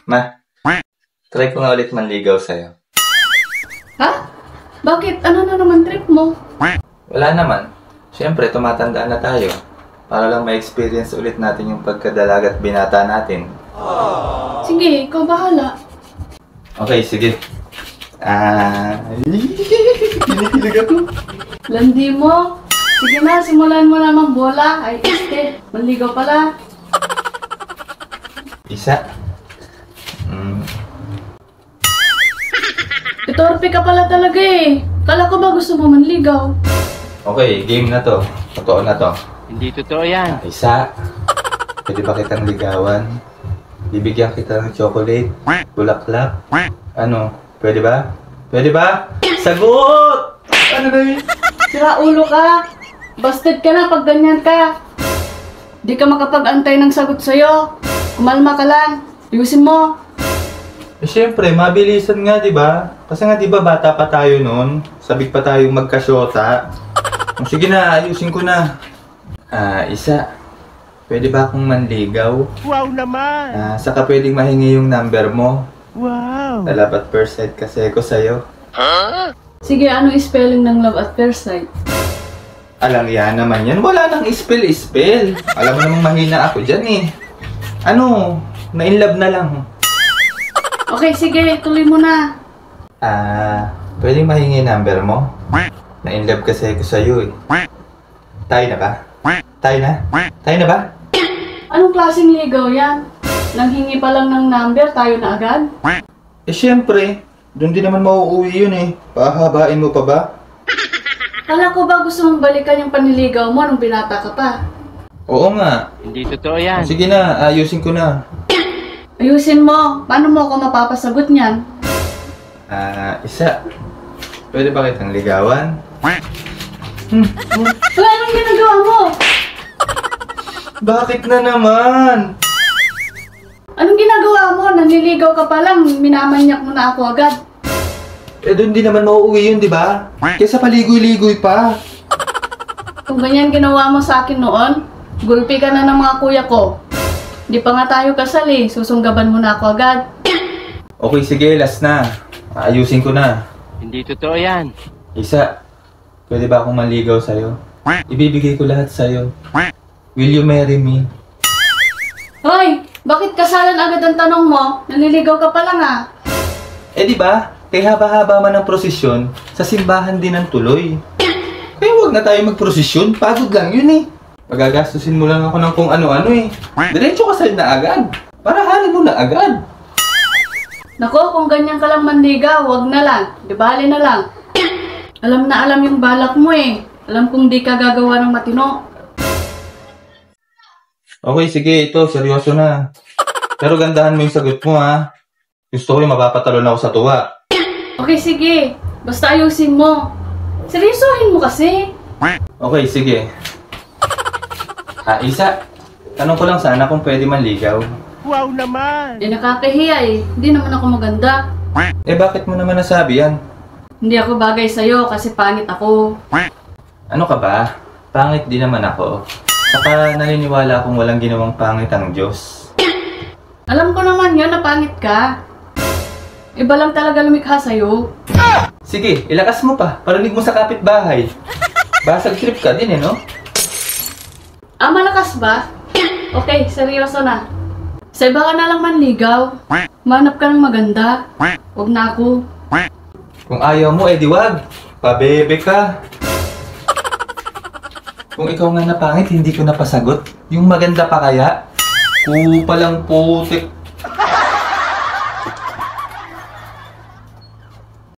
Ma, try ko nga ulit manligaw sa'yo. Ha? Bakit? Ano na naman trip mo? Wala naman. Siyempre, tumatanda na tayo. Para lang ma-experience ulit natin yung pagkadalaga at binata natin. Sige, ikaw bahala. Okay, sige. Kinikilig ako. Landi mo. Sige na, simulan mo naman bola. Ay, manligaw pala. Isa. Itorpe ka pala talaga eh. Kala ko ba gusto mo manligaw? Okay, game na to. Totoo na to. Hindi totoo yan. Isa. Pwede ba kitang ligawan? Bibigyan kita ng chocolate, bulaklak. Ano? Pwede ba? Pwede ba? Sagot! Ano na yun? Sira ulo ka. Busted ka na pag ganyan ka. Di ka makapag-antay ng sagot sa'yo. Kumalma ka lang. Ayusin mo. Eh, syempre, mabilisan nga, di ba? Kasi nga, di ba, bata pa tayo noon. Sabik pa tayong magkasyota. Sige na, ayusin ko na. Isa. Pwede ba akong manligaw? Wow naman! Saka pwedeng mahingi yung number mo. Wow! Love at first sight kasi ako sa'yo. Sige, anong spelling ng love at first sight? Alam yan naman yan. Wala nang spell. Alam mo namang mahina ako dyan eh. Ano? Na-inlove na lang. Okay, sige, tuloy mo na. Pwedeng mahingi number mo? Na-inlove kasi ako sa'yo eh. Tayo na ba? Tayo na? Tayo na ba? Anong klaseng ligaw yan? Nanghingi pa lang ng number, tayo na agad? Eh syempre, doon din naman mauuwi yun eh. Pahabain mo pa ba? Kala ko ba gusto mong balikan yung panliligaw mo nung binata ka pa? Oo nga. Hindi totoo yan. Sige na, ayusin ko na. Ayusin mo. Paano mo ako mapapasagot niyan? Isa. Pwede ba kitang ligawan? Wala, anong ginagawa mo? Bakit na naman? Anong ginagawa mo? Nanliligaw ka pa lang, minamanyak mo na ako agad. Eh doon din naman mauuwi yun, di ba? Kesa paligoy-ligoy pa. Kung ganyan ginawa mo sa akin noon, gulpi ka na ng mga kuya ko. Di pa nga tayo kasal eh, susunggaban mo na ako agad. Okay, sige, last na. Ayusin ko na. Hindi totoo yan. Isa, pwede ba akong maligaw sa'yo? Ibibigay ko lahat sa'yo. Will you marry me? Hoy! Bakit kasalan agad ang tanong mo? Nanliligaw ka pa lang ah. Eh di ba? Kaya haba-haba man ang prosesyon, sa simbahan din ang tuloy. Kaya huwag na tayo magprosesyon, pagod lang yun eh. Pagagastusin mo lang ako ng kung ano-ano eh. Diretso kasal na agad. Para halin mo na agad. Nako, kung ganyan ka lang manligaw, wag na lang. Di bali na lang. Alam na alam yung balak mo eh. Alam kong di ka gagawa ng matino. Okay, sige, ito, seryoso na. Pero gandahan mo yung sagot mo ha. Gusto ko yung mapapatalon ako sa tuwa. Okay, sige. Basta ayusin mo. Seryosohin mo kasi. Okay, sige. Isa, tanong ko lang sana kung pwede manligaw. Wow naman! Eh, nakakahiya eh. Hindi naman ako maganda. Eh bakit mo naman nasabi yan? Hindi ako bagay sa'yo kasi pangit ako. Ano ka ba? Pangit din naman ako. Saka naniniwala akong walang ginawang pangit ang Diyos. Alam ko naman yun na pangit ka. Iba lang talaga lumikha sa'yo. Sige, ilakas mo pa. Parinig mo sa kapitbahay. Basag trip ka din eh, no? Malakas ba? Okay, seryoso na. Sa iba ka na lang manligaw. Manap ka ng maganda. Huwag na ako. Kung ayaw mo, eh di wag. Pabebe ka. Kung ikaw nga na pangit, hindi ko napasagot. Yung maganda pa kaya? Palang putik.